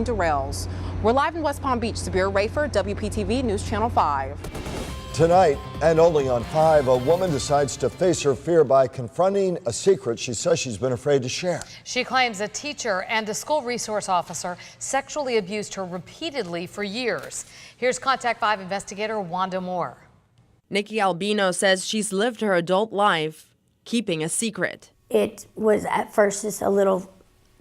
derails. We're live in West Palm Beach. Sabir Rafer, WPTV News Channel 5. Tonight, and only on 5, a woman decides to face her fear by confronting a secret she says she's been afraid to share. She claims a teacher and a school resource officer sexually abused her repeatedly for years. Here's Contact 5 investigator Wanda Moore. Nikki Albino says she's lived her adult life keeping a secret. It was at first just a little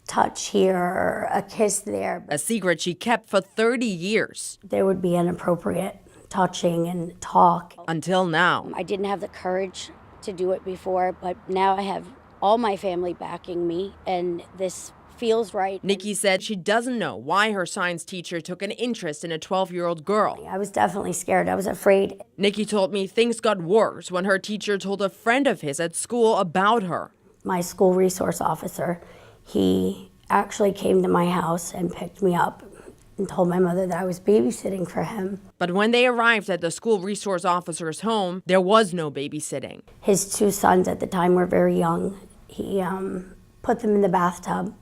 touch here or a kiss there. A secret she kept for 30 years. There would be inappropriate touching and talk. Until now. I didn't have the courage to do it before, but now I have all my family backing me, and this feels right. Nikki said she doesn't know why her science teacher took an interest in a 12-year-old girl. I was definitely scared. I was afraid. Nikki told me things got worse when her teacher told a friend of his at school about her. My school resource officer, he actually came to my house and picked me up and told my mother that I was babysitting for him. But when they arrived at the school resource officer's home, there was no babysitting. His 2 sons at the time were very young. He put them in the bathtub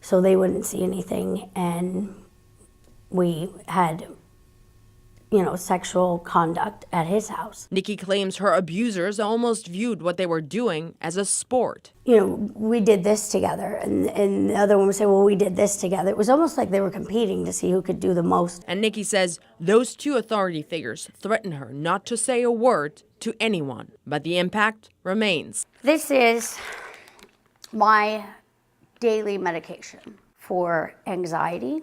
so they wouldn't see anything, and we had, sexual conduct at his house. Nikki claims her abusers almost viewed what they were doing as a sport. We did this together, and the other one would say, well, we did this together. It was almost like they were competing to see who could do the most. And Nikki says those 2 authority figures threaten her not to say a word to anyone, but the impact remains. This is my daily medication for anxiety,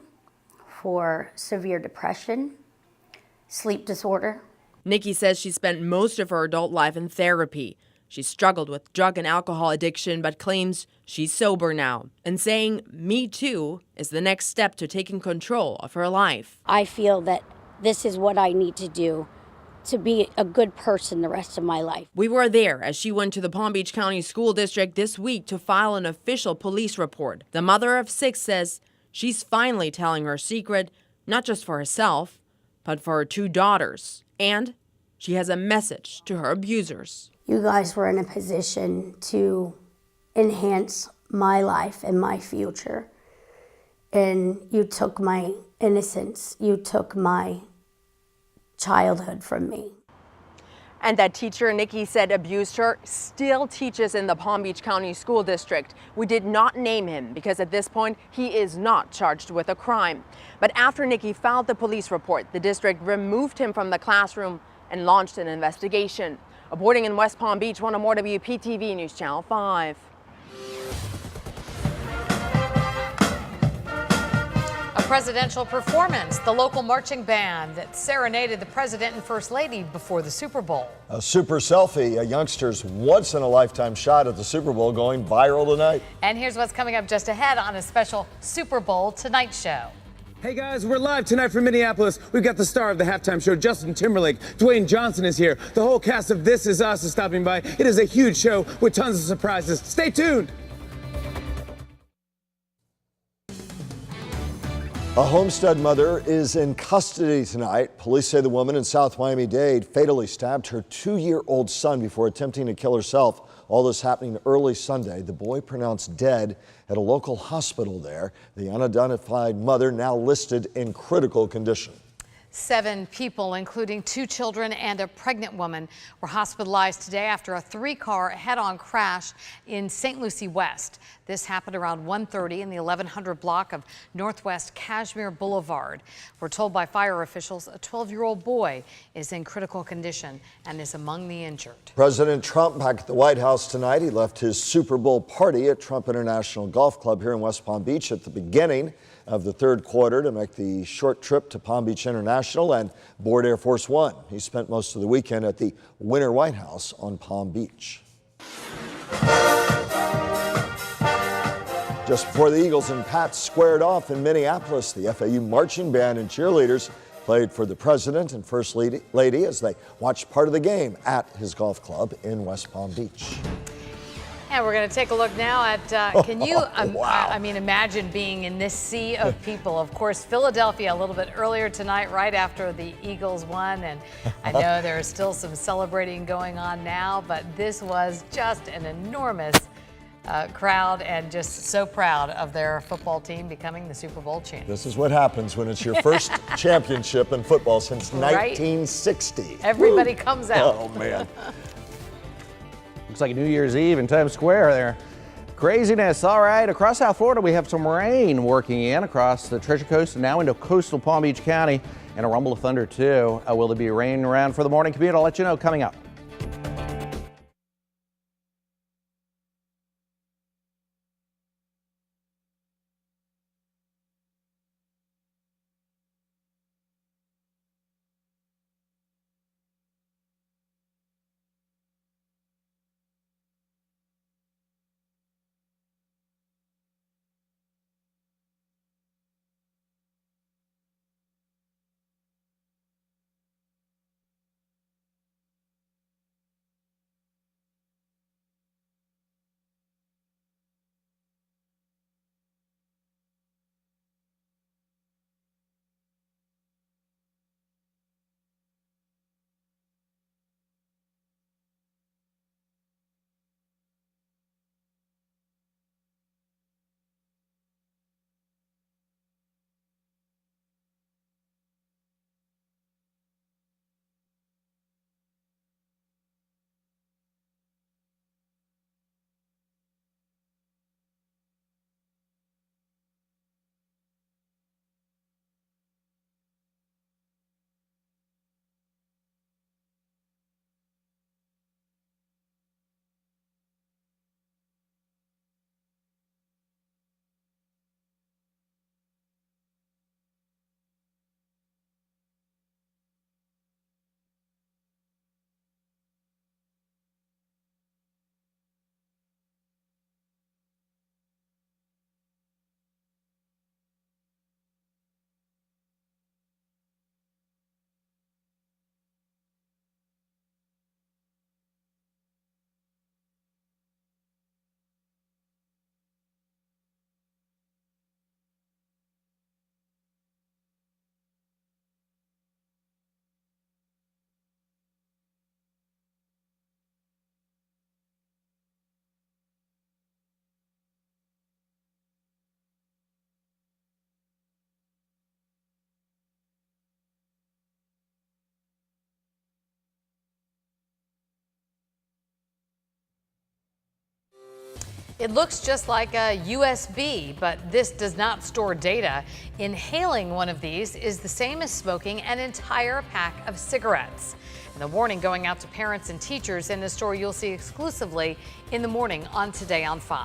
for severe depression, sleep disorder. Nikki says she spent most of her adult life in therapy. She struggled with drug and alcohol addiction, but claims she's sober now. And saying "me too" is the next step to taking control of her life. I feel that this is what I need to do to be a good person the rest of my life. We were there as she went to the Palm Beach County School District this week to file an official police report. The mother of 6 says she's finally telling her secret, not just for herself, but for her 2 daughters. And she has a message to her abusers. You guys were in a position to enhance my life and my future. And you took my innocence. You took my childhood from me. And that teacher Nikki said abused her still teaches in the Palm Beach County School District. We did not name him because at this point he is not charged with a crime. But after Nikki filed the police report, the district removed him from the classroom and launched an investigation. Reporting in West Palm Beach, one more WPTV News Channel 5. Presidential performance, the local marching band that serenaded the president and first lady before the Super Bowl. A super selfie, a youngster's once-in-a-lifetime shot at the Super Bowl going viral tonight. And here's what's coming up just ahead on a special Super Bowl Tonight show. Hey guys, we're live tonight from Minneapolis. We've got the star of the halftime show, Justin Timberlake. Dwayne Johnson is here. The whole cast of This Is Us is stopping by. It is a huge show with tons of surprises. Stay tuned. A Homestead mother is in custody tonight. Police say the woman in South Miami-Dade fatally stabbed her 2-year-old son before attempting to kill herself. All this happening early Sunday. The boy pronounced dead at a local hospital there. The unidentified mother now listed in critical condition. 7 people, including 2 children and a pregnant woman, were hospitalized today after a 3-car head-on crash in St. Lucie West. This happened around 1:30 in the 1100 block of Northwest Kashmir Boulevard. We're told by fire officials a 12-year-old boy is in critical condition and is among the injured. President Trump back at the White House tonight. He left his Super Bowl party at Trump International Golf Club here in West Palm Beach at the beginning of the 3rd quarter to make the short trip to Palm Beach International and board Air Force One. He spent most of the weekend at the Winter White House on Palm Beach. Just before the Eagles and Pats squared off in Minneapolis, the FAU marching band and cheerleaders played for the president and first lady as they watched part of the game at his golf club in West Palm Beach. And we're going to take a look now at, can you, Wow. I mean, imagine being in this sea of people. Of course, Philadelphia a little bit earlier tonight, right after the Eagles won. And I know there is still some celebrating going on now, but this was just an enormous crowd and just so proud of their football team becoming the Super Bowl champions. This is what happens when it's your first championship in football since 1960. Everybody comes out. Oh, man. Looks like New Year's Eve in Times Square there. Craziness. All right, across South Florida, we have some rain working in across the Treasure Coast and now into coastal Palm Beach County, and a rumble of thunder, too. Will there be rain around for the morning commute? I'll let you know coming up. It looks just like a USB, but this does not store data. Inhaling one of these is the same as smoking an entire pack of cigarettes. And the warning going out to parents and teachers in the story you'll see exclusively in the morning on Today on 5.